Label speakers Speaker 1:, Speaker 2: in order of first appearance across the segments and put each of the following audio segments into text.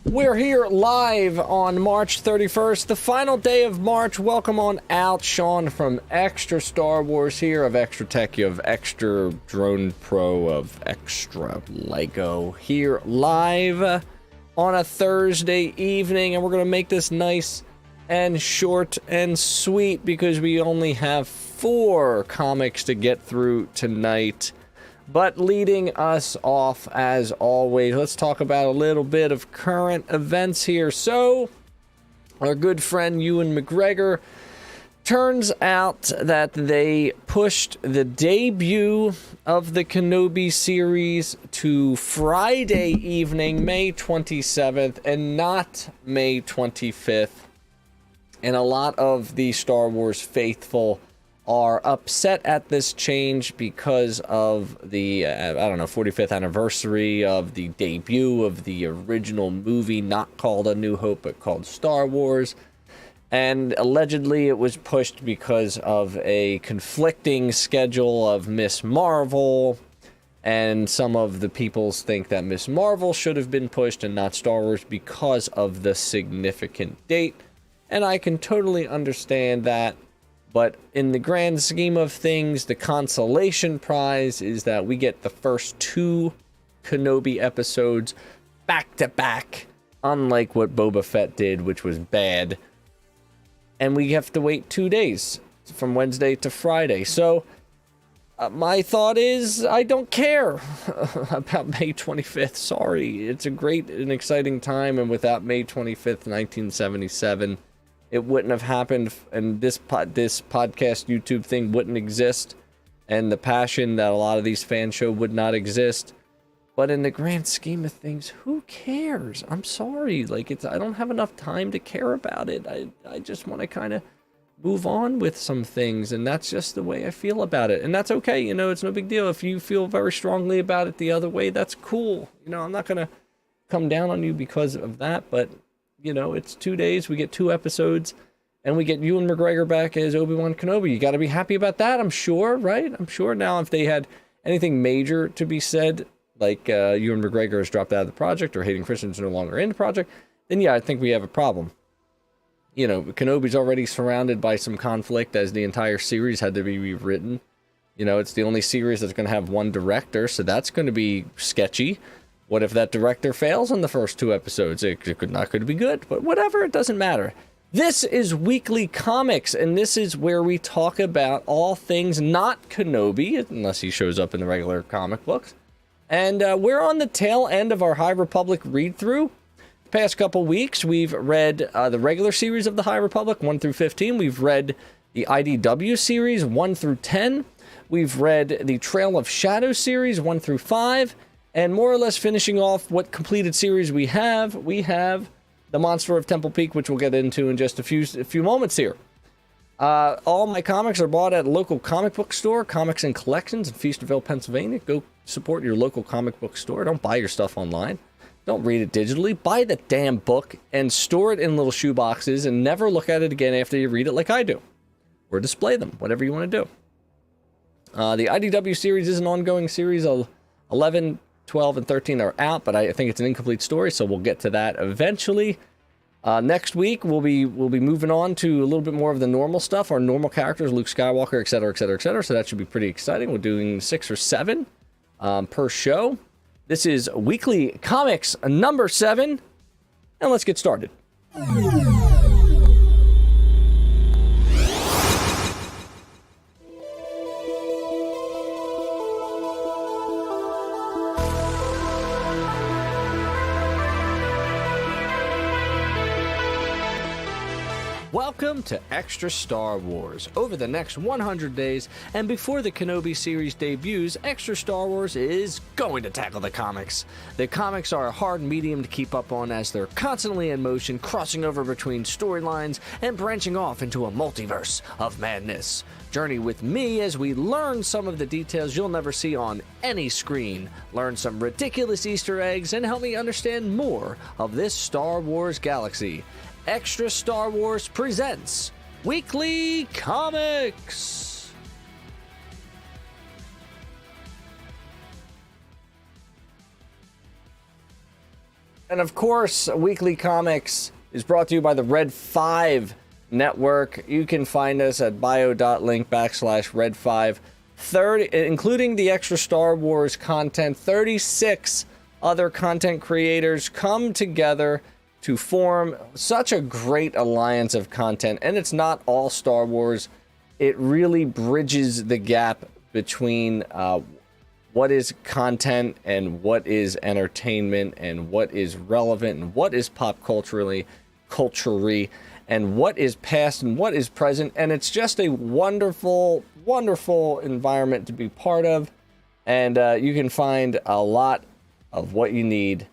Speaker 1: We're here live on March 31st, the final day of March. Welcome on out. Sean from Extra Star Wars here, of Extra Tech, of Extra Drone Pro, of Extra Lego, here live on a Thursday evening. And we're going to make this nice and short and sweet because we only have 4 comics to get through tonight. But leading us off, as always, let's talk about a little bit of current events here. So, our good friend Ewan McGregor, turns out that they pushed the debut of the Kenobi series to Friday evening, May 27th, and not May 25th. And a lot of the Star Wars faithful are upset at this change because of the, 45th anniversary of the debut of the original movie, not called A New Hope, but called Star Wars. And allegedly it was pushed because of a conflicting schedule of Miss Marvel. And some of the peoples think that Miss Marvel should have been pushed and not Star Wars because of the significant date. And I can totally understand that. But in the grand scheme of things, the consolation prize is that we get the first 2 Kenobi episodes back to back, unlike what Boba Fett did, which was bad. And we have to wait 2 days, from Wednesday to Friday. So my thought is, I don't care about May 25th. Sorry, it's a great and exciting time, and without May 25th, 1977... it wouldn't have happened, and this podcast YouTube thing wouldn't exist, and the passion that a lot of these fans show would not exist. But in the grand scheme of things, who cares? I'm sorry. Like, I don't have enough time to care about it. I just want to kind of move on with some things, and that's just the way I feel about it. And that's okay, you know, it's no big deal. If you feel very strongly about it the other way, that's cool. You know, I'm not going to come down on you because of that, but, you know, it's 2 days, we get 2 episodes, and we get Ewan McGregor back as Obi-Wan Kenobi. You got to be happy about that, I'm sure, right? I'm sure. Now, if they had anything major to be said, like Ewan McGregor has dropped out of the project, or Hayden Christensen's no longer in the project, then yeah, I think we have a problem. You know, Kenobi's already surrounded by some conflict, as the entire series had to be rewritten. You know, it's the only series that's going to have one director, so that's going to be sketchy. What if that director fails in the first 2 episodes? It could not going to be good, but whatever, it doesn't matter. This is Weekly Comics, and this is where we talk about all things not Kenobi, unless he shows up in the regular comic books. And we're on the tail end of our High Republic read-through. Past couple weeks, we've read the regular series of the High Republic, 1 through 15. We've read the IDW series, 1 through 10. We've read the Trail of Shadow series, 1 through 5. And more or less finishing off what completed series we have the Monster of Temple Peak, which we'll get into in just a few moments here. All my comics are bought at a local comic book store, Comics and Collections in Feasterville, Pennsylvania. Go support your local comic book store. Don't buy your stuff online. Don't read it digitally. Buy the damn book and store it in little shoe boxes and never look at it again after you read it like I do. Or display them, whatever you want to do. The IDW series is an ongoing series. 11, 12, and 13 are out, but I think it's an incomplete story, so we'll get to that eventually. Next week, we'll be moving on to a little bit more of the normal stuff, our normal characters, Luke Skywalker, etc., etc., etc., so that should be pretty exciting. We're doing 6 or 7 per show. This is Weekly Comics number 7, and let's get started. Welcome to Extra Star Wars. Over the next 100 days, and before the Kenobi series debuts, Extra Star Wars is going to tackle the comics. The comics are a hard medium to keep up on as they're constantly in motion, crossing over between storylines and branching off into a multiverse of madness. Journey with me as we learn some of the details you'll never see on any screen, learn some ridiculous Easter eggs, and help me understand more of this Star Wars galaxy. Extra Star Wars presents Weekly Comics. And of course, Weekly Comics is brought to you by the Red 5 Network. You can find us at bio.link/Red5. 30, including the Extra Star Wars content, 36 other content creators come together to form such a great alliance of content. And it's not all Star Wars. It really bridges the gap between what is content and what is entertainment and what is relevant and what is pop culturally, and what is past and what is present. And it's just a wonderful, wonderful environment to be part of. And you can find a lot of what you need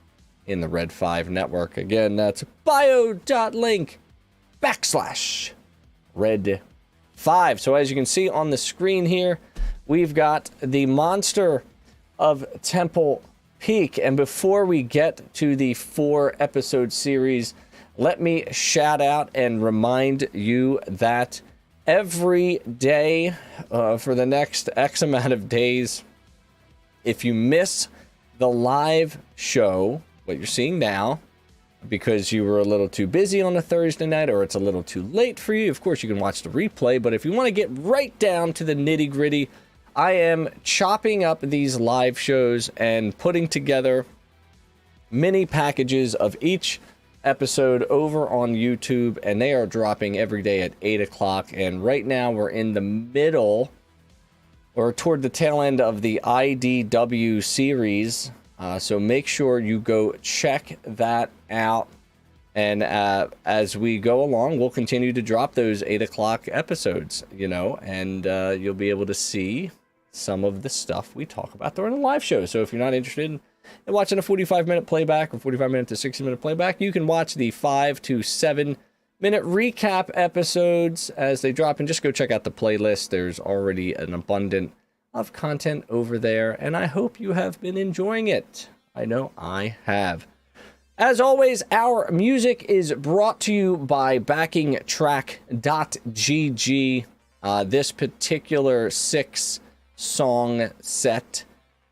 Speaker 1: in the Red 5 network. Again, that's bio.link/Red5. So as you can see on the screen here, we've got the Monster of Temple Peak. And before we get to the 4-episode series, let me shout out and remind you that every day for the next X amount of days, if you miss the live show, what you're seeing now, because you were a little too busy on a Thursday night or it's a little too late for you, of course you can watch the replay. But if you want to get right down to the nitty gritty, I am chopping up these live shows and putting together mini packages of each episode over on YouTube, and they are dropping every day at 8 o'clock. And right now we're in the middle or toward the tail end of the IDW series. So make sure you go check that out. And as we go along, we'll continue to drop those 8 o'clock episodes, you know, and you'll be able to see some of the stuff we talk about during the live show. So if you're not interested in and watching a 45-minute playback or 45-minute to 60-minute playback, you can watch the 5 to 7-minute recap episodes as they drop, and just go check out the playlist. There's already an abundance of content over there, and I hope you have been enjoying it. I know I have. As always, our music is brought to you by backingtrack.gg. This particular 6-song set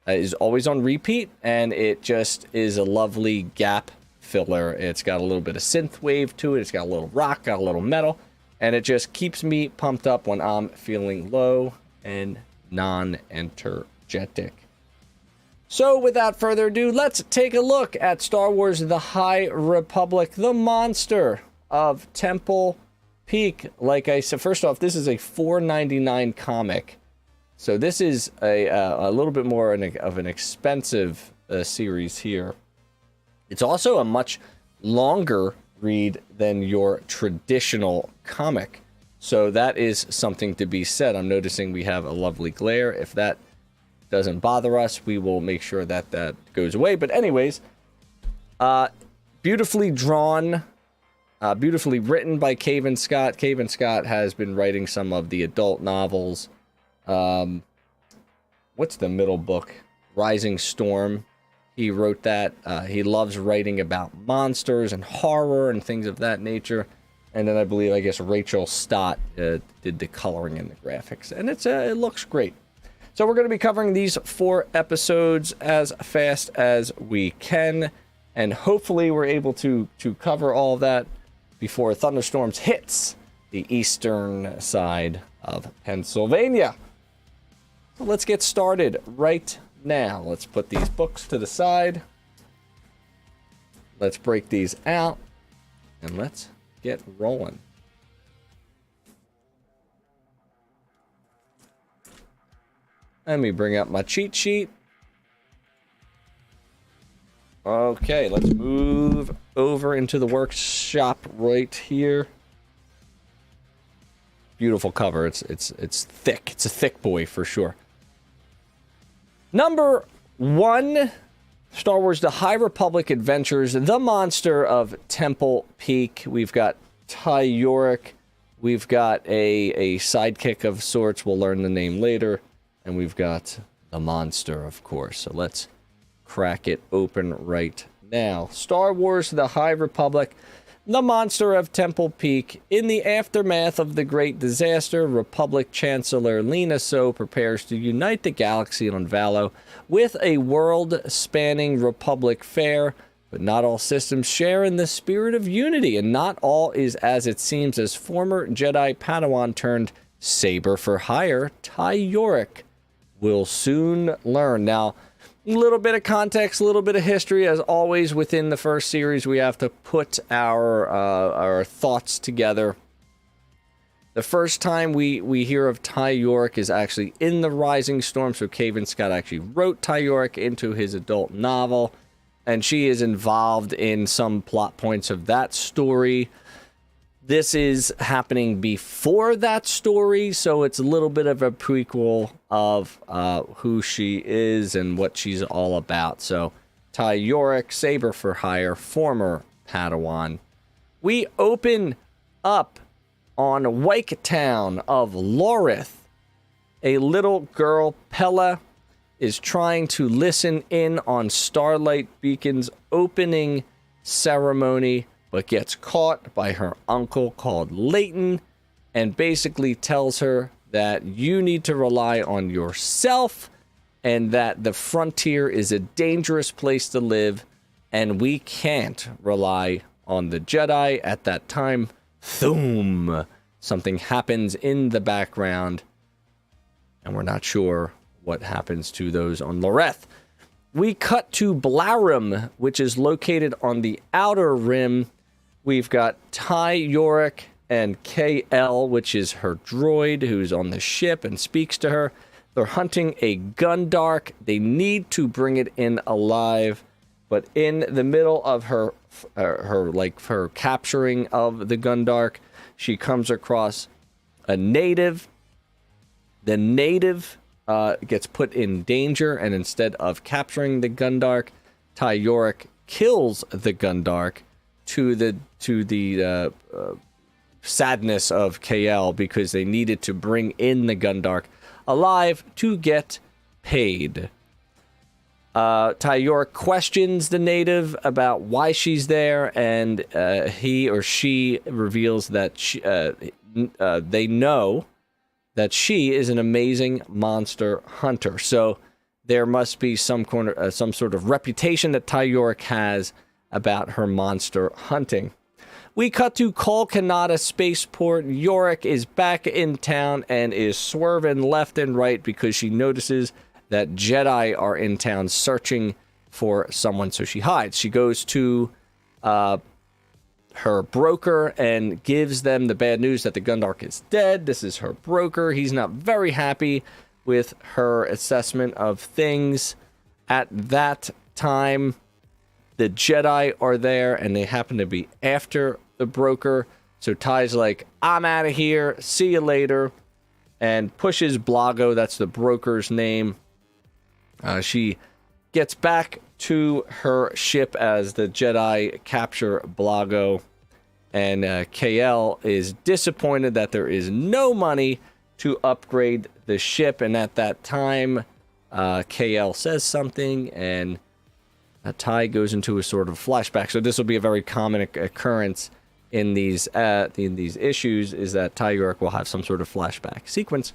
Speaker 1: is always on repeat, and it just is a lovely gap filler. It's got a little bit of synth wave to it. It's got a little rock, got a little metal, and it just keeps me pumped up when I'm feeling low and non-energetic. So without further ado, let's take a look at Star Wars The High Republic, the monster of Temple Peak. Like I said, first off, this is a $4.99 comic. So this is a little bit more of an expensive series here. It's also a much longer read than your traditional comic. So that is something to be said. I'm noticing we have a lovely glare. If that doesn't bother us, we will make sure that that goes away. But anyways, beautifully drawn, beautifully written by Cavan Scott. Cavan Scott has been writing some of the adult novels. What's the middle book? Rising Storm. He wrote that. He loves writing about monsters and horror and things of that nature. And then I guess Rachel Stott did the coloring and the graphics. And it looks great. So we're going to be covering these 4 episodes as fast as we can, and hopefully we're able to cover all of that before thunderstorms hits the eastern side of Pennsylvania. So let's get started right now. Let's put these books to the side. Let's break these out, and let's get rolling. Let me bring up my cheat sheet. Okay, let's move over into the workshop right here. Beautiful cover. It's thick. It's a thick boy for sure. Number 1, Star Wars The High Republic Adventures, The Monster of Temple Peak. We've got Ty Yorick. We've got a sidekick of sorts. We'll learn the name later. And we've got the monster, of course. So let's crack it open right now. Star Wars The High Republic, The Monster of Temple Peak. In the aftermath of the Great Disaster, Republic Chancellor Lina So prepares to unite the galaxy on Valo with a world-spanning Republic fair. But not all systems share in the spirit of unity, and not all is as it seems, as former Jedi Padawan turned saber for hire Ty Yorick will soon learn. Now, a little bit of context, a little bit of history. As always, within the first series, we have to put our thoughts together. The first time we hear of Ty Yorick is actually in the Rising Storm. So Cavan Scott actually wrote Ty Yorick into his adult novel, and she is involved in some plot points of that story. This is happening before that story, so it's a little bit of a prequel of who she is and what she's all about. So, Ty Yorick, saber for hire, former Padawan. We open up on Waketown of Lorith. A little girl, Pella, is trying to listen in on Starlight Beacon's opening ceremony, but gets caught by her uncle called Leighton, and basically tells her that you need to rely on yourself, and that the frontier is a dangerous place to live, and we can't rely on the Jedi. At that time, Thoom, something happens in the background, and we're not sure what happens to those on Loreth. We cut to Blarum, which is located on the Outer Rim. We've got Ty Yorick and KL, which is her droid, who's on the ship and speaks to her. They're hunting a Gundark. They need to bring it in alive, but in the middle of her capturing of the Gundark, she comes across a native. The native gets put in danger, and instead of capturing the Gundark, Ty Yorick kills the Gundark to the sadness of KL, because they needed to bring in the Gundark alive to get paid. Ty Yorick questions the native about why she's there, and he or she reveals that they know that she is an amazing monster hunter. So there must be some sort of reputation that Ty Yorick has about her monster hunting. We cut to Kolkanata Spaceport. Yorick is back in town and is swerving left and right because she notices that Jedi are in town searching for someone, so she hides. She goes to her broker and gives them the bad news that the Gundark is dead. This is her broker. He's not very happy with her assessment of things. At that time, the Jedi are there, and they happen to be after the broker. So Ty's like, I'm out of here. See you later. And pushes Blago. That's the broker's name. She gets back to her ship as the Jedi capture Blago. And KL is disappointed that there is no money to upgrade the ship. And at that time, KL says something, and Ty goes into a sort of flashback. So this will be a very common occurrence in these issues, is that Ty Yorick will have some sort of flashback sequence.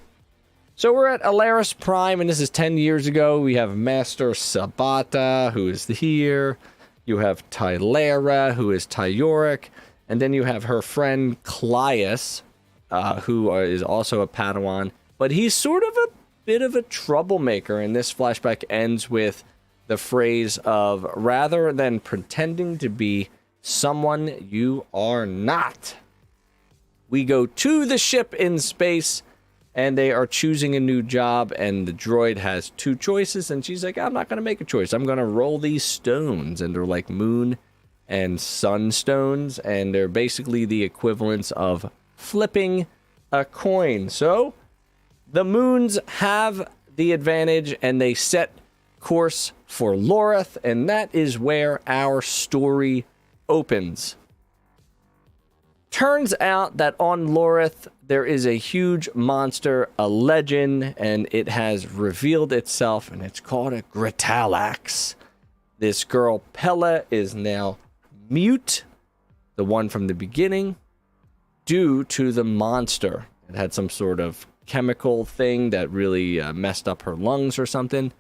Speaker 1: So we're at Alaris Prime, and this is 10 years ago. We have Master Sabata, who is here. You have Tylera, who is Ty Yorick. And then you have her friend Clias, who is also a Padawan. But he's sort of a bit of a troublemaker, and this flashback ends with the phrase of, rather than pretending to be someone you are not. We go to the ship in space, and they are choosing a new job, and the droid has two choices, and she's like, I'm not going to make a choice. I'm going to roll these stones, and they're like moon and sun stones, and they're basically the equivalents of flipping a coin. So the moons have the advantage, and they set course for Loreth, and that is where our story opens. Turns out that on Loreth there is a huge monster, a legend, and it has revealed itself, and it's called a Gritalax. This girl Pella is now mute, the one from the beginning, due to the monster. It had some sort of chemical thing that really messed up her lungs or something.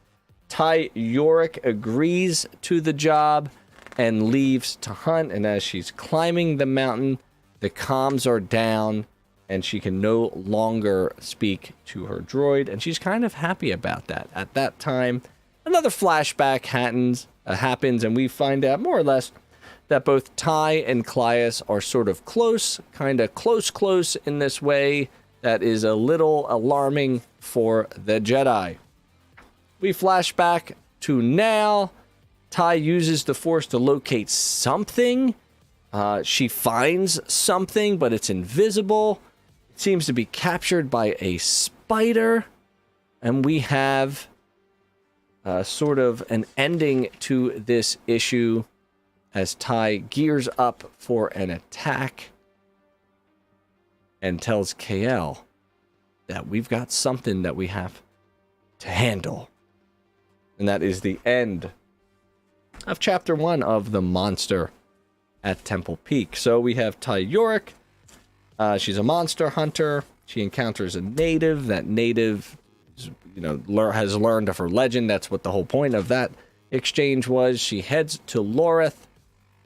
Speaker 1: Ty Yorick agrees to the job and leaves to hunt, and as she's climbing the mountain, the comms are down and she can no longer speak to her droid, and she's kind of happy about that. At that time, another flashback happens, and we find out more or less that both Ty and Clias are sort of close, kind of close in this way that is a little alarming for the Jedi. We flash back to now. Ty uses the Force to locate something. She finds something, but it's invisible. It seems to be captured by a spider. And we have sort of an ending to this issue as Ty gears up for an attack and tells KL that we've got something that we have to handle. And that is the end of Chapter 1 of The Monster at Temple Peak. So we have Ty Yorick. She's a monster hunter. She encounters a native. That native, has learned of her legend. That's what the whole point of that exchange was. She heads to Loreth.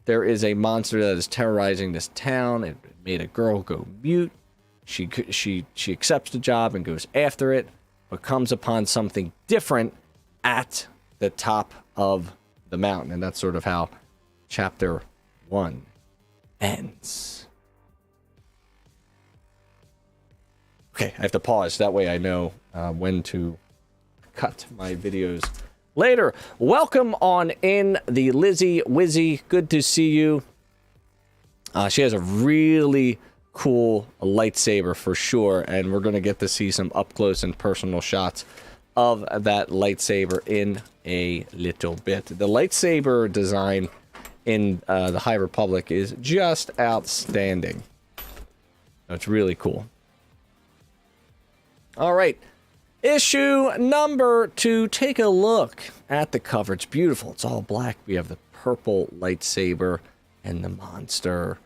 Speaker 1: There is a monster that is terrorizing this town. It made a girl go mute. She accepts the job and goes after it, but comes upon something different at the top of the mountain. And that's sort of how Chapter 1 ends. Okay, I have to pause. That way I know when to cut my videos later. Welcome on in, the Lizzie Wizzy. Good to see you. She has a really cool lightsaber for sure, and we're going to get to see some up close and personal shots of that lightsaber in a little bit. The lightsaber design in the High Republic is just outstanding. It's really cool. All right. Issue number 2. Take a look at the cover. It's beautiful. It's all black. We have the purple lightsaber and the monster.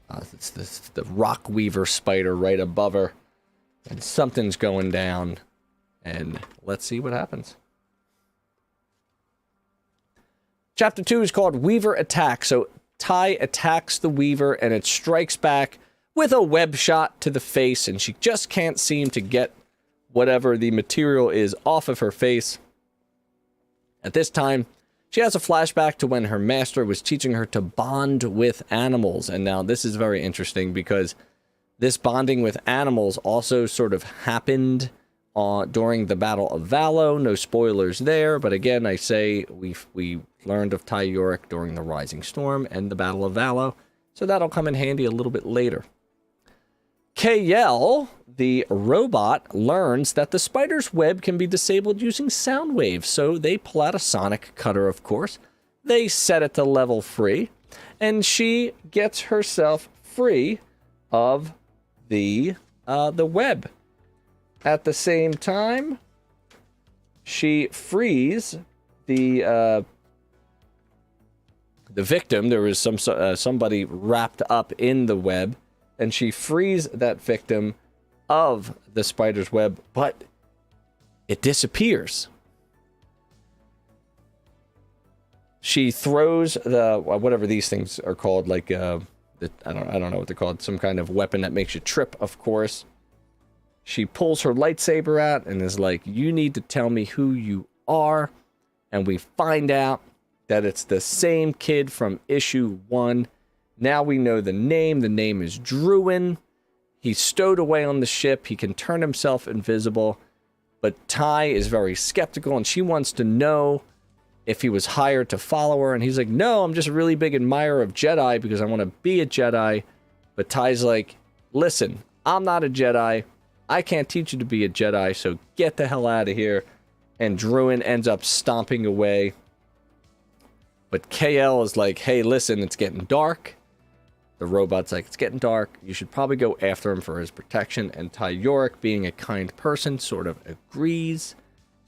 Speaker 1: It's the Rock Weaver spider right above her. And something's going down. And let's see what happens. Chapter 2 is called Weaver Attack. So Ty attacks the Weaver and it strikes back with a web shot to the face. And she just can't seem to get whatever the material is off of her face. At this time, she has a flashback to when her master was teaching her to bond with animals. And now this is very interesting because this bonding with animals also sort of happened during the Battle of Valo. No spoilers there, but again, I say we learned of Ty Yorick during the Rising Storm and the Battle of Valo, so that'll come in handy a little bit later. KL, the robot, learns that the spider's web can be disabled using sound waves, so they pull out a sonic cutter, of course. They set it to level free, and she gets herself free of the web. At the same time, she frees the victim. There was somebody wrapped up in the web, and she frees that victim of the spider's web, but it disappears. She throws the whatever these things are called, like I don't know what they're called, some kind of weapon that makes you trip, of course. She pulls her lightsaber out and is like, "You need to tell me who you are." And we find out that it's the same kid from issue 1. Now we know the name. The name is Druin. He's stowed away on the ship. He can turn himself invisible. But Ty is very skeptical, and she wants to know if he was hired to follow her. And he's like, "No, I'm just a really big admirer of Jedi because I want to be a Jedi." But Ty's like, "Listen, I'm not a Jedi. I can't teach you to be a Jedi, so get the hell out of here." And Druin ends up stomping away. But KL is like, "Hey, listen, it's getting dark." The robot's like, "It's getting dark. You should probably go after him for his protection." And Ty Yorick, being a kind person, sort of agrees.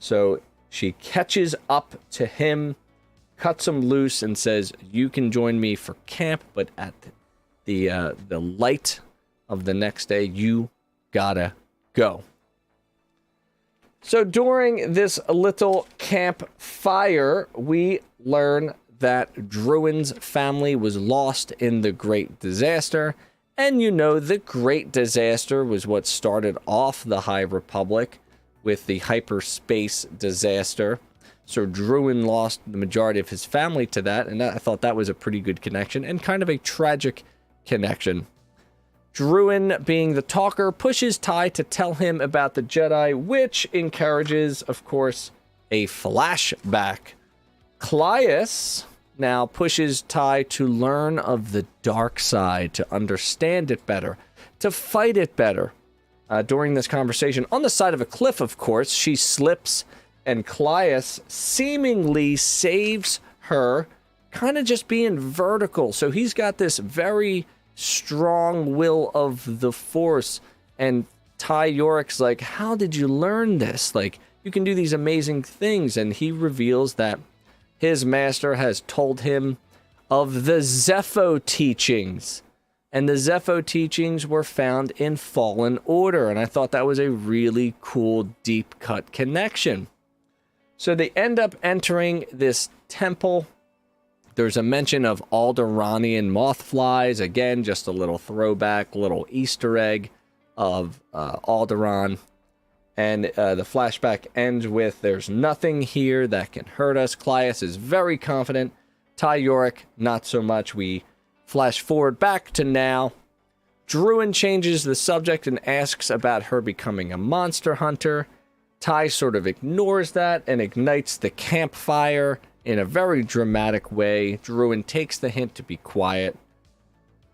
Speaker 1: So she catches up to him, cuts him loose, and says, "You can join me for camp, but at the light of the next day, you gotta go." So during this little campfire, we learn that Druin's family was lost in the Great Disaster. And you know, the Great Disaster was what started off the High Republic with the hyperspace disaster. So Druin lost the majority of his family to that, and I thought that was a pretty good connection and kind of a tragic connection. Druin, being the talker, pushes Ty to tell him about the Jedi, which encourages, of course, a flashback. Claes now pushes Ty to learn of the dark side, to understand it better, to fight it better. During this conversation, on the side of a cliff, of course, she slips, and Claes seemingly saves her, kind of just being vertical. So he's got this very strong will of the Force, and Ty Yorick's like, "How did you learn this? Like, you can do these amazing things." And he reveals that his master has told him of the Zepho teachings, and the Zepho teachings were found in Fallen Order, and I thought that was a really cool deep cut connection. So they end up entering this temple. There's a mention of Alderaanian mothflies. Again, just a little throwback, little Easter egg of Alderaan. And the flashback ends with, "There's nothing here that can hurt us." Claes is very confident. Ty Yorick, not so much. We flash forward back to now. Druin changes the subject and asks about her becoming a monster hunter. Ty sort of ignores that and ignites the campfire in a very dramatic way. Druin takes the hint to be quiet.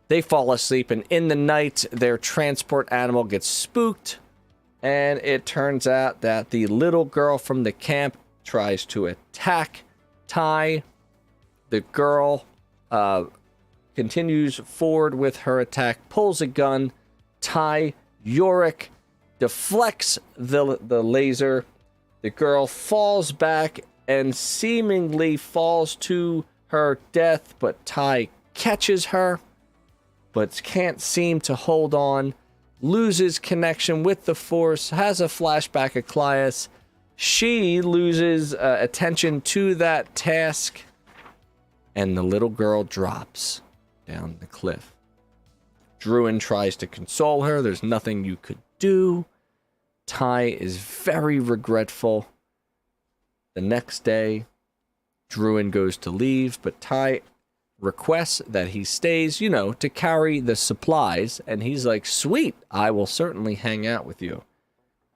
Speaker 1: They fall asleep, and in the night, their transport animal gets spooked, And it turns out that the little girl from the camp tries to attack Ty. The girl continues forward with her attack, pulls a gun. Ty Yorick deflects the laser. The girl falls back and seemingly falls to her death, but Ty catches her, but can't seem to hold on. Loses connection with the Force, has a flashback of Clias. She loses attention to that task, and the little girl drops down the cliff. Druin tries to console her. There's nothing you could do. Ty is very regretful. The next day, Druin goes to leave, but Ty requests that he stays, you know, to carry the supplies, and he's like, sweet, I will certainly hang out with you.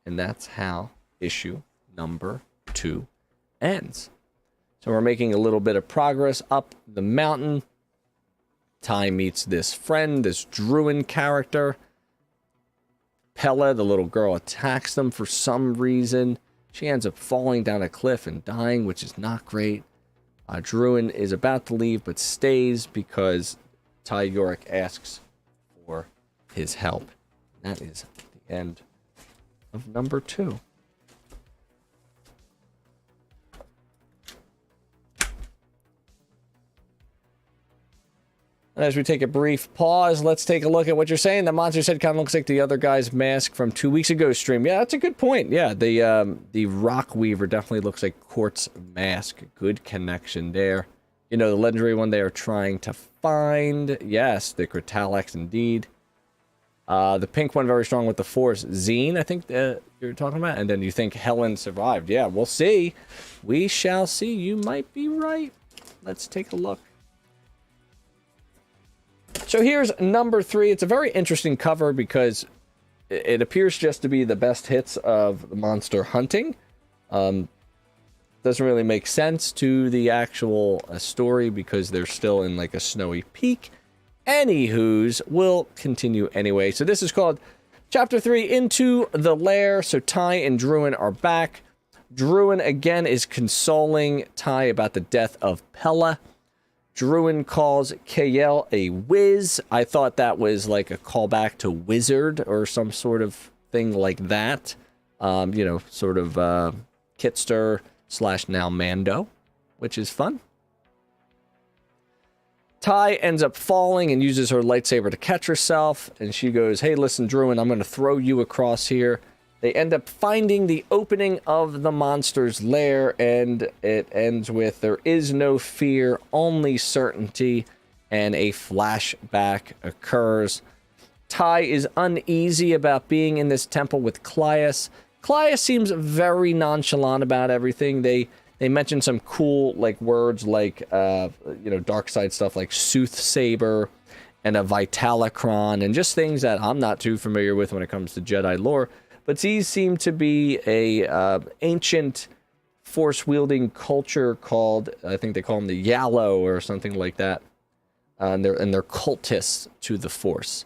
Speaker 1: And that's how issue number 2 ends. So we're making a little bit of progress up the mountain. Ty meets this friend, this Druin character. Pella, the little girl, attacks them for some reason. She ends up falling down a cliff and dying, which is not great. Druin is about to leave, but stays because Ty Yorick asks for his help. That is the end of number 2. As we take a brief pause, let's take a look at what you're saying. The monster's head kind of looks like the other guy's mask from 2 weeks ago's stream. Yeah, that's a good point. Yeah, the Rock Weaver definitely looks like Quart's mask. Good connection there. You know, the legendary one they are trying to find. Yes, the Critalax indeed. The pink one very strong with the Force. Zine, I think you're talking about. And then you think Helen survived. Yeah, we'll see. We shall see. You might be right. Let's take a look. So here's number 3. It's a very interesting cover because it appears just to be the best hits of the monster hunting. Doesn't really make sense to the actual story because they're still in like a snowy peak. Anywho's, we'll continue anyway. So this is called Chapter 3, Into the Lair. So Ty and Druin are back. Druin again is consoling Ty about the death of Pella. Druin calls Kael a whiz. I thought that was like a callback to Wizard or some sort of thing like that. You know, sort of Kitster / now Mando, which is fun. Ty ends up falling and uses her lightsaber to catch herself. And she goes, hey, listen, Druin, I'm going to throw you across here. They end up finding the opening of the monster's lair, and it ends with, there is no fear, only certainty, and a flashback occurs. Ty is uneasy about being in this temple with Clias. Clias seems very nonchalant about everything. They mention some cool like words like, you know, dark side stuff like Soothsaber and a Vitalacron, and just things that I'm not too familiar with when it comes to Jedi lore. But these seem to be a ancient force-wielding culture called, I think they call them the Yallo or something like that. And they're cultists to the Force.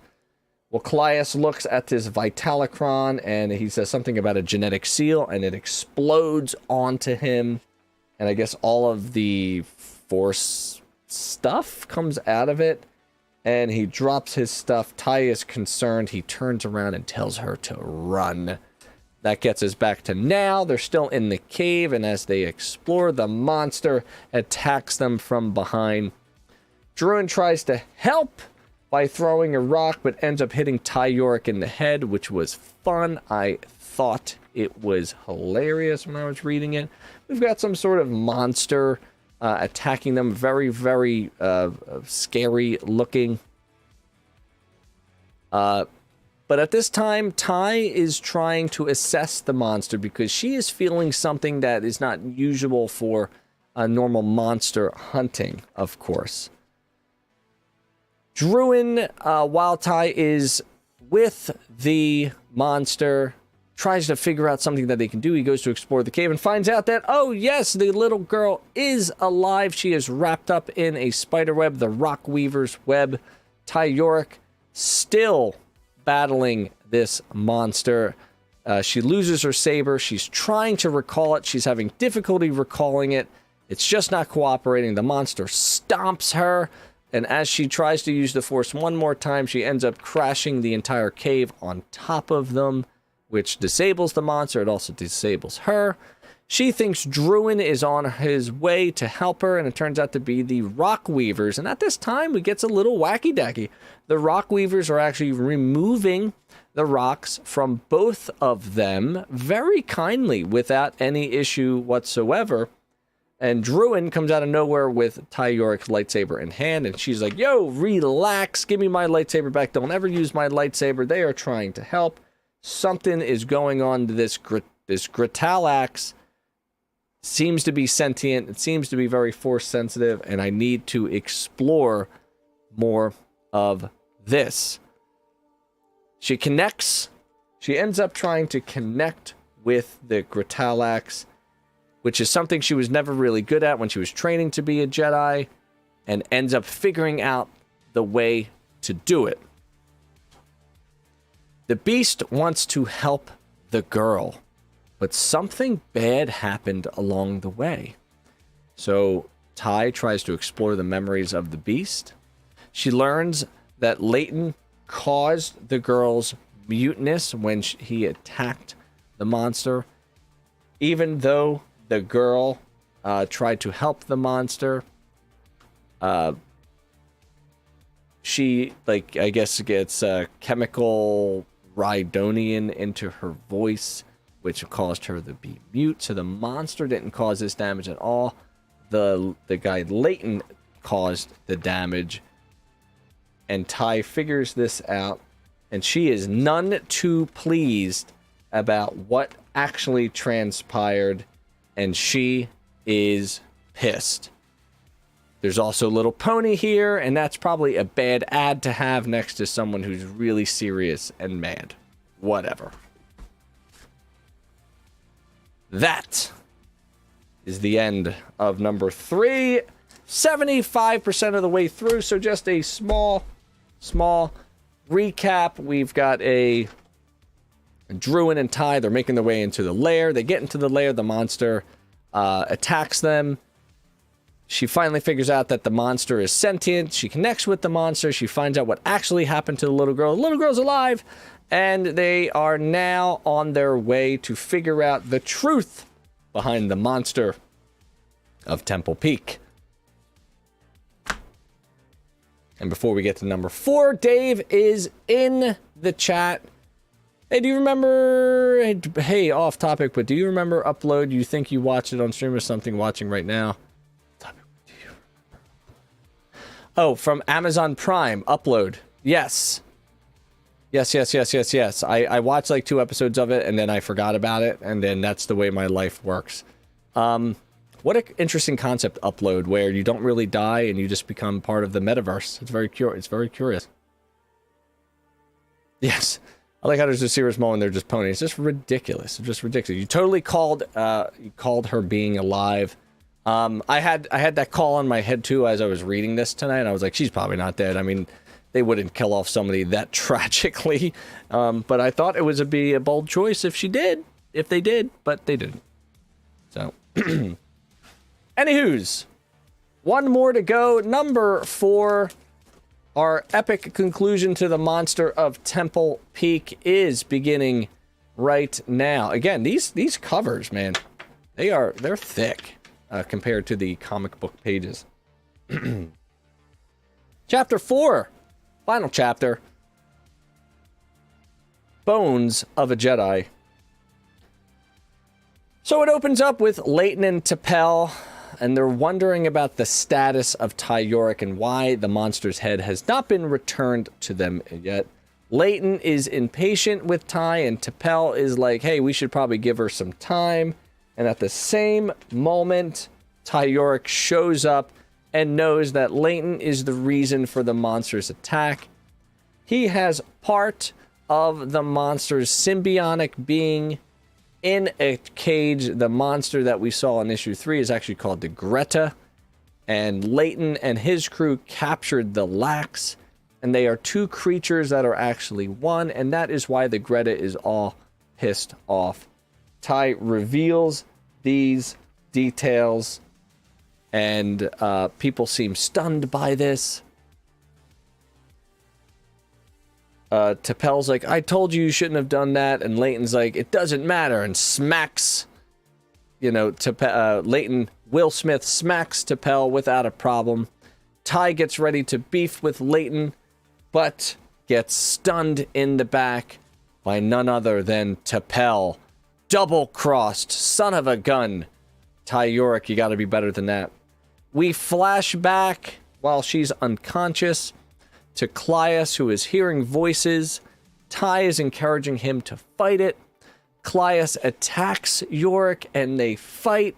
Speaker 1: Well, Clias looks at this Vitalacron and he says something about a genetic seal, and it explodes onto him. And I guess all of the Force stuff comes out of it. And he drops his stuff. Ty is concerned. He turns around and tells her to run. That gets us back to now. They're still in the cave, and as they explore, the monster attacks them from behind. Druin tries to help by throwing a rock, but ends up hitting Ty Yorick in the head, which was fun. I thought it was hilarious when I was reading it. We've got some sort of monster attacking them. Very, very scary looking. But at this time, Ty is trying to assess the monster because she is feeling something that is not usual for a normal monster hunting, of course. Druin, while Ty is with the monster, tries to figure out something that they can do. He goes to explore the cave and finds out that, oh yes, the little girl is alive. She is wrapped up in a spider web, the Rock Weaver's web. Ty Yorick still battling this monster. She loses her saber. She's trying to recall it. She's having difficulty recalling it. It's just not cooperating. The monster stomps her, and as she tries to use the force one more time, she ends up crashing the entire cave on top of them, which disables the monster. It also disables her. She thinks Druin is on his way to help her, and it turns out to be the Rock Weavers. And at this time, it gets a little wacky-dacky. The Rock Weavers are actually removing the rocks from both of them very kindly without any issue whatsoever. And Druin comes out of nowhere with Ty Yorik's lightsaber in hand, and she's like, yo, relax, give me my lightsaber back. Don't ever use my lightsaber. They are trying to help. Something is going on to this Gritalax. Seems to be sentient. It seems to be very force sensitive, and I need to explore more of this. She connects. She ends up trying to connect with the Gritalax, which is something she was never really good at when she was training to be a Jedi, and ends up figuring out the way to do it. The beast wants to help the girl, but something bad happened along the way. So Ty tries to explore the memories of the beast. She learns that Leighton caused the girl's muteness when he attacked the monster, even though the girl tried to help the monster. She, like, I guess gets chemical Rhydonian into her voice, which caused her to be mute. So the monster didn't cause this damage at all. The guy Leighton caused the damage. And Ty figures this out, and she is none too pleased about what actually transpired, and she is pissed. There's also Little Pony here, and that's probably a bad ad to have next to someone who's really serious and mad. Whatever. That is the end of number 3. 75% of the way through, so just a small recap. We've got a Druin and Ty. They're making their way into the lair. They get into the lair. The monster attacks them. She finally figures out that the monster is sentient. She connects with the monster. She finds out what actually happened to the little girl. The little girl's alive, and they are now on their way to figure out the truth behind the monster of Temple Peak. And before we get to number 4, Dave is in the chat. Hey, do you remember... Hey, off topic, but do you remember Upload? You think you watched it on stream or something, watching right now? Oh, from Amazon Prime, Upload. Yes. Yes. I watched like 2 episodes of it, and then I forgot about it, and then that's the way my life works. What an interesting concept, Upload, where you don't really die and you just become part of the metaverse. It's very curious. Yes. I like how there's a serious moment, they're just ponies. It's just ridiculous. It's just ridiculous. You totally called her being alive. I had that call on my head too as I was reading this tonight. I was like, she's probably not dead. I mean, they wouldn't kill off somebody that tragically. But I thought it would be a bold choice if they did, but they didn't. So, anywho's, one more to go. Number 4, our epic conclusion to the monster of Temple Peak is beginning right now. Again, these covers, man, they're thick. Compared to the comic book pages. Chapter 4. Final chapter. Bones of a Jedi. So it opens up with Leighton and T'Pel, and they're wondering about the status of Ty Yorik and why the monster's head has not been returned to them yet. Leighton is impatient with Ty, and T'Pel is like, hey, we should probably give her some time. And at the same moment, Ty Yorik shows up and knows that Leighton is the reason for the monster's attack. He has part of the monster's symbiotic being in a cage. The monster that we saw in issue 3 is actually called the Greta. And Leighton and his crew captured the Lax. And they are 2 creatures that are actually one. And that is why the Greta is all pissed off. Ty reveals these details, and people seem stunned by this. T'Pel's like, I told you shouldn't have done that, and Leighton's like, it doesn't matter, and smacks, Leighton, Will Smith smacks T'Pel without a problem. Ty gets ready to beef with Leighton, but gets stunned in the back by none other than T'Pel. Double-crossed, son of a gun. Ty Yorick, you gotta be better than that. We flash back while she's unconscious to Clias, who is hearing voices. Ty is encouraging him to fight it. Clias attacks Yorick and they fight.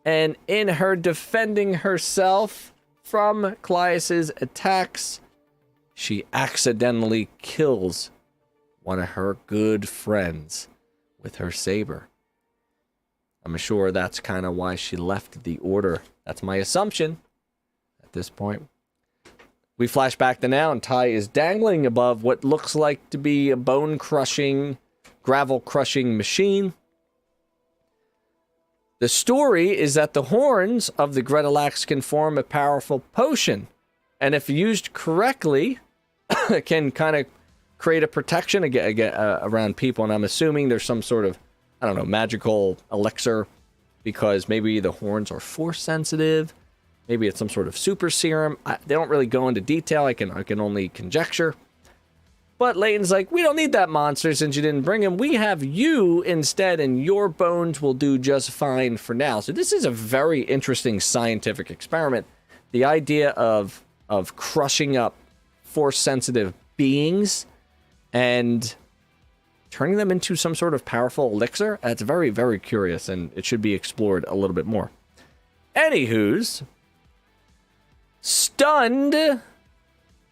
Speaker 1: And in her defending herself from Clias's attacks, she accidentally kills one of her good friends with her saber. I'm sure that's kind of why she left the order. That's my assumption at this point. We flash back to now, and Ty is dangling above what looks like to be a bone-crushing, gravel-crushing machine. The story is that the horns of the Gretalax can form a powerful potion, and if used correctly, it can kind of create a protection around people, and I'm assuming there's some sort of, I don't know, magical elixir, because maybe the horns are force-sensitive. Maybe it's some sort of super serum. They don't really go into detail. I can only conjecture. But Leighton's like, we don't need that monster since you didn't bring him. We have you instead, and your bones will do just fine for now. So this is a very interesting scientific experiment. The idea of crushing up force-sensitive beings and turning them into some sort of powerful elixir. That's very, very curious, and it should be explored a little bit more. Anywho's, stunned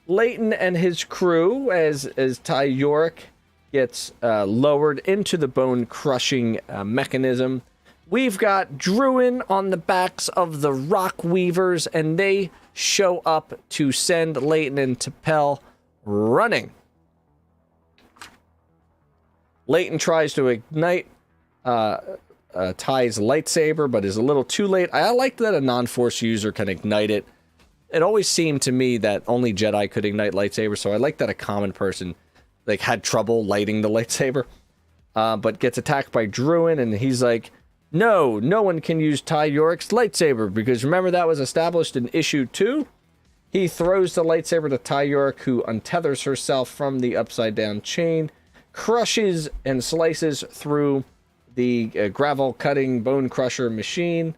Speaker 1: Leighton and his crew as Ty Yorick gets lowered into the bone-crushing mechanism. We've got Druin on the backs of the Rock Weavers, and they show up to send Leighton and T'Pel running. Leighton tries to ignite Ty's lightsaber, but is a little too late. I like that a non-force user can ignite it. It always seemed to me that only Jedi could ignite lightsabers, so I like that a common person had trouble lighting the lightsaber. But gets attacked by Druin, and he's like, no one can use Ty Yorick's lightsaber, because remember that was established in issue 2? He throws the lightsaber to Ty Yorick, who untethers herself from the upside-down chain, crushes and slices through the gravel-cutting bone crusher machine,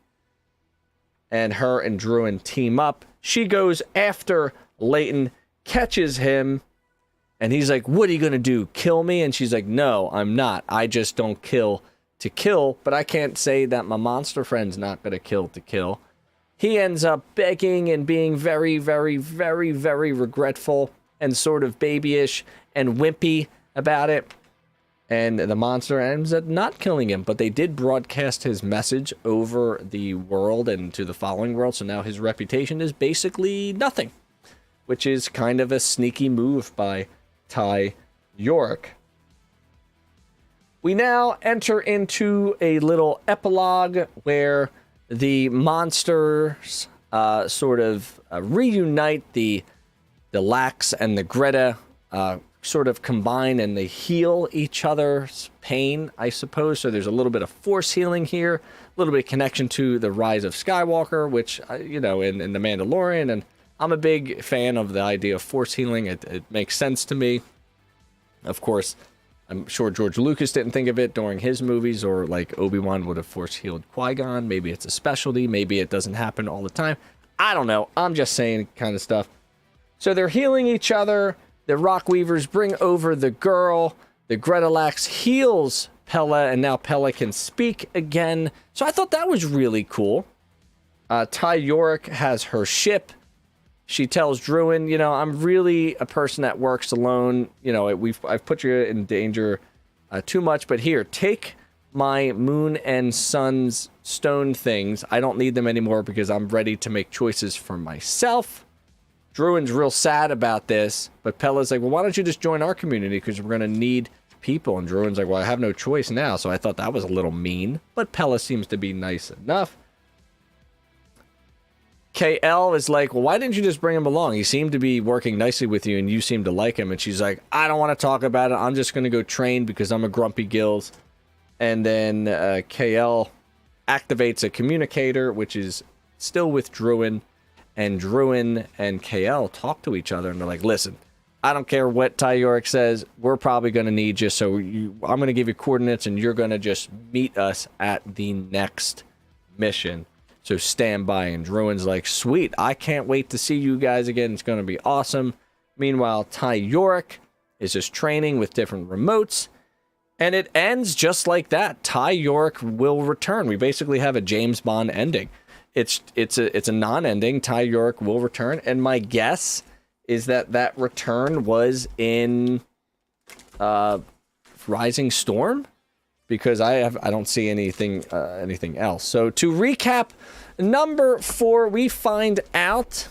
Speaker 1: and her and Druin team up. She goes after Leighton, catches him, and he's like, what are you gonna do, kill me? And she's like, no, I'm not. I just don't kill to kill, but I can't say that my monster friend's not gonna kill to kill. He ends up begging and being very, very, very, very regretful and sort of babyish and wimpy about it. And the monster ends up not killing him, but they did broadcast his message over the world and to the following world, so now his reputation is basically nothing, which is kind of a sneaky move by Ty Yorick. We now enter into a little epilogue where the monsters sort of reunite. The Lax and the Greta sort of combine and they heal each other's pain, I suppose. So there's a little bit of force healing here, a little bit of connection to the Rise of Skywalker, which, in The Mandalorian, and I'm a big fan of the idea of force healing. It makes sense to me. Of course, I'm sure George Lucas didn't think of it during his movies, or like Obi-Wan would have force healed Qui-Gon. Maybe it's a specialty. Maybe it doesn't happen all the time. I don't know. I'm just saying kind of stuff. So they're healing each other. The Rock Weavers bring over the girl. The Gretalax heals Pella, and now Pella can speak again. So I thought that was really cool. Ty Yorick has her ship. She tells Druin, I'm really a person that works alone. I've put you in danger too much, but here, take my moon and sun's stone things. I don't need them anymore because I'm ready to make choices for myself. Druin's real sad about this, but Pella's like, well, why don't you just join our community, because we're going to need people. And Druin's like, well, I have no choice now. So I thought that was a little mean. But Pella seems to be nice enough. KL is like, well, why didn't you just bring him along? He seemed to be working nicely with you, and you seem to like him. And she's like, I don't want to talk about it. I'm just going to go train because I'm a grumpy gills. And then KL activates a communicator, which is still with Druin. And Druin and KL talk to each other, and they're like, listen, I don't care what Ty Yorick says. We're probably going to need you, so I'm going to give you coordinates, and you're going to just meet us at the next mission. So stand by. And Druin's like, sweet, I can't wait to see you guys again. It's going to be awesome. Meanwhile, Ty Yorick is just training with different remotes. And it ends just like that. Ty Yorick will return. We basically have a James Bond ending. It's a non-ending. Ty Yorick will return. And my guess is that return was in Rising Storm, because I don't see anything else. So to recap, number 4, we find out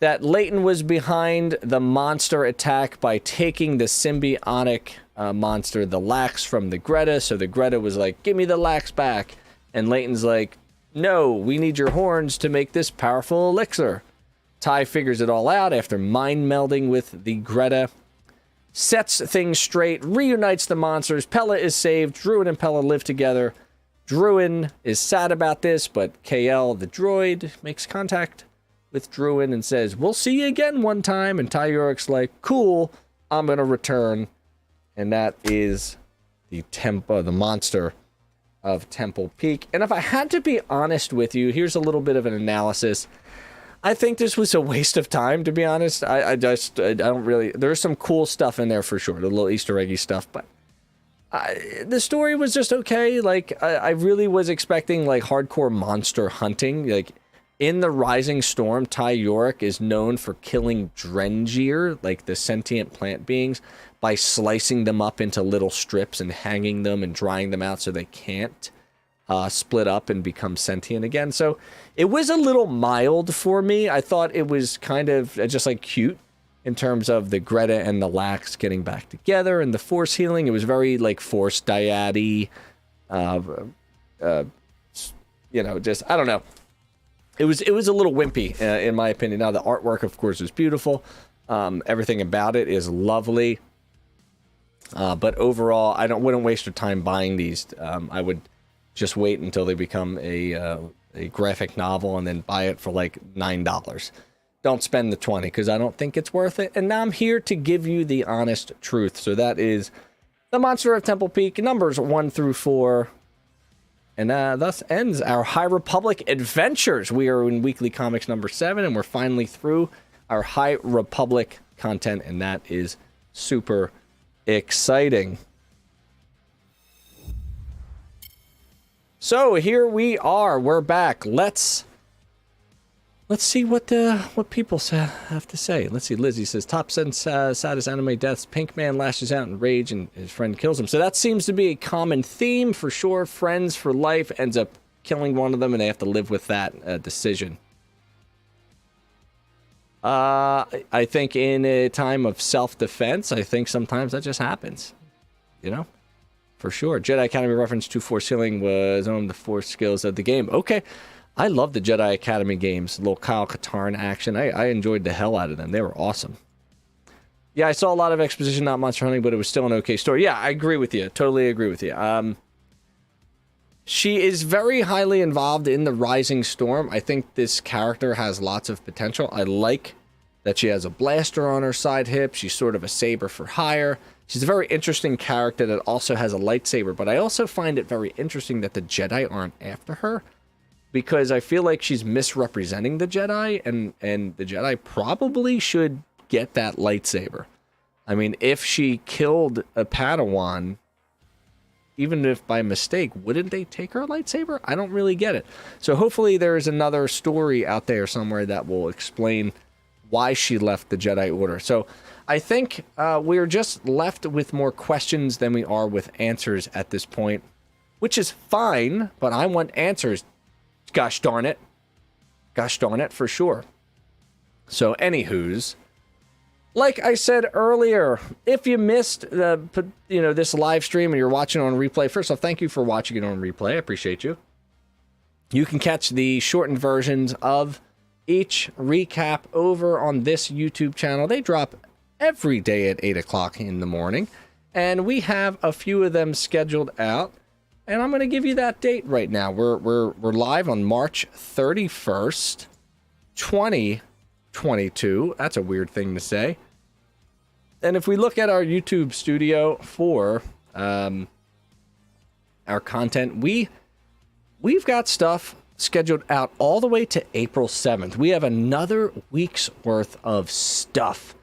Speaker 1: that Leighton was behind the monster attack by taking the symbiotic monster, the Lax, from the Greta. So the Greta was like, give me the Lax back. And Leighton's like, no, we need your horns to make this powerful elixir. Ty figures it all out after mind melding with the Greta, sets things straight, reunites the monsters. Pella is saved. Druin and Pella live together. Druin is sad about this, but KL, the droid, makes contact with Druin and says, we'll see you again one time. And Ty Yorick's like, cool, I'm going to return. And that is the monster of Temple Peak. And if I had to be honest with you, here's a little bit of an analysis. I think this was a waste of time, to be honest. I don't really... There's some cool stuff in there for sure, the little Easter eggy stuff, but the story was just okay. Like, I really was expecting, like, hardcore monster hunting. Like, in the Rising Storm, Ty Yorick is known for killing Drengir, like the sentient plant beings, by slicing them up into little strips and hanging them and drying them out so they can't split up and become sentient again. So it was a little mild for me. I thought it was kind of just like cute in terms of the Greta and the Lax getting back together and the force healing. It was very like force dyad-y, just, I don't know. It was a little wimpy in my opinion. Now the artwork, of course, is beautiful. Everything about it is lovely. But overall, I wouldn't waste your time buying these. I would just wait until they become a graphic novel and then buy it for like $9. Don't spend the $20 because I don't think it's worth it. And now I'm here to give you the honest truth. So that is The Monster of Temple Peak, numbers 1 through 4. And thus ends our High Republic adventures. We are in Weekly Comics number 7, and we're finally through our High Republic content, and that is super exciting. So here we are. We're back. Let's see what people have to say. Let's see. Lizzie says, top since saddest anime deaths. Pink Man lashes out in rage and his friend kills him. So that seems to be a common theme for sure. Friends for life ends up killing one of them, and they have to live with that decision. I think in a time of self-defense, I think sometimes that just happens. You know? For sure. Jedi Academy reference to Force Healing was the Force skills of the game. Okay. I love the Jedi Academy games. Little Kyle Katarn action. I enjoyed the hell out of them. They were awesome. Yeah, I saw a lot of exposition, not monster hunting, but it was still an okay story. Yeah, I agree with you. Totally agree with you. She is very highly involved in the Rising Storm. I think this character has lots of potential. I like that she has a blaster on her side hip. She's sort of a saber for hire. She's a very interesting character that also has a lightsaber, but I also find it very interesting that the Jedi aren't after her, because I feel like she's misrepresenting the Jedi, and the Jedi probably should get that lightsaber. I mean, if she killed a Padawan, even if by mistake, wouldn't they take her lightsaber? I don't really get it. So hopefully there's another story out there somewhere that will explain why she left the Jedi Order. So I think we're just left with more questions than we are with answers at this point, which is fine, but I want answers. Gosh darn it. Gosh darn it, for sure. So, anywho's, Like I said earlier, if you missed this live stream and you're watching on replay, first off, thank you for watching it on replay. I appreciate you. You can catch the shortened versions of each recap over on this YouTube channel. They drop every day at 8 o'clock in the morning, and we have a few of them scheduled out. And I'm going to give you that date right now. We're live on March 31st, 2022. That's a weird thing to say. And if we look at our YouTube studio for our content, we've got stuff scheduled out all the way to April 7th. We have another week's worth of stuff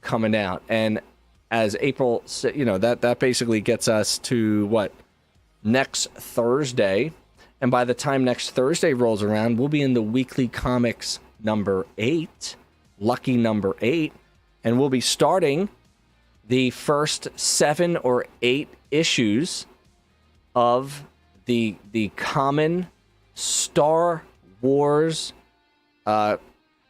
Speaker 1: coming out. And as April, that basically gets us to what? Next Thursday. And by the time next Thursday rolls around, we'll be in the weekly comics number 8, lucky number 8, and we'll be starting the first 7 or 8 issues of the common Star Wars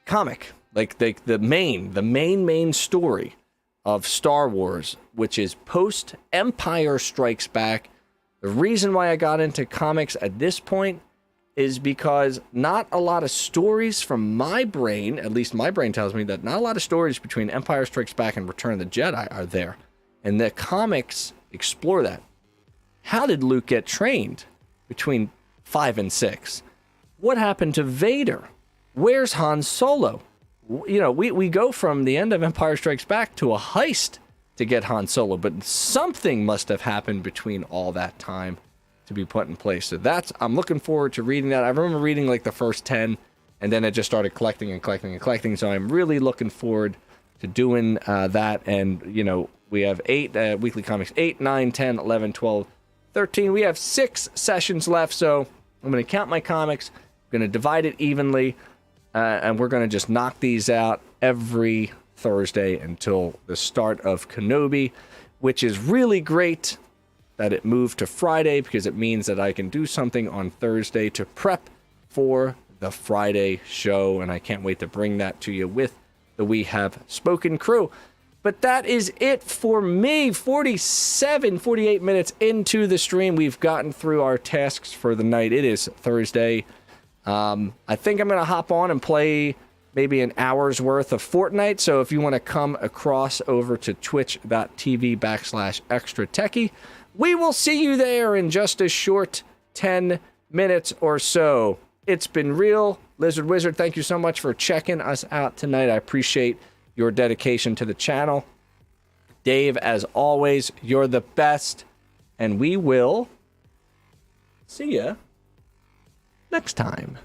Speaker 1: comic, like the main story of Star Wars, which is post Empire Strikes Back. The reason why I got into comics at this point is because not a lot of stories from my brain, at least my brain tells me that not a lot of stories between Empire Strikes Back and Return of the Jedi are there. And the comics explore that. How did Luke get trained between 5 and 6? What happened to Vader? Where's Han Solo? We go from the end of Empire Strikes Back to a heist to get Han Solo, but something must have happened between all that time to be put in place. So I'm looking forward to reading that. I remember reading like the first 10, and then it just started collecting. So I'm really looking forward to doing that. And, we have 8 weekly comics, 8, 9, 10, 11, 12, 13. We have 6 sessions left, so I'm going to count my comics. I'm going to divide it evenly, and we're going to just knock these out every Thursday until the start of Kenobi, which is really great that it moved to Friday because it means that I can do something on Thursday to prep for the Friday show, and I can't wait to bring that to you with the We Have Spoken crew. But that is it for me. 48 minutes into the stream, we've gotten through our tasks for the night. It is Thursday. I think I'm going to hop on and play maybe an hour's worth of Fortnite. So if you want to come across over to twitch.tv/extra techie, we will see you there in just a short 10 minutes or so. It's been real. Lizard Wizard, thank you so much for checking us out tonight. I appreciate your dedication to the channel. Dave, as always, you're the best. And we will see ya next time.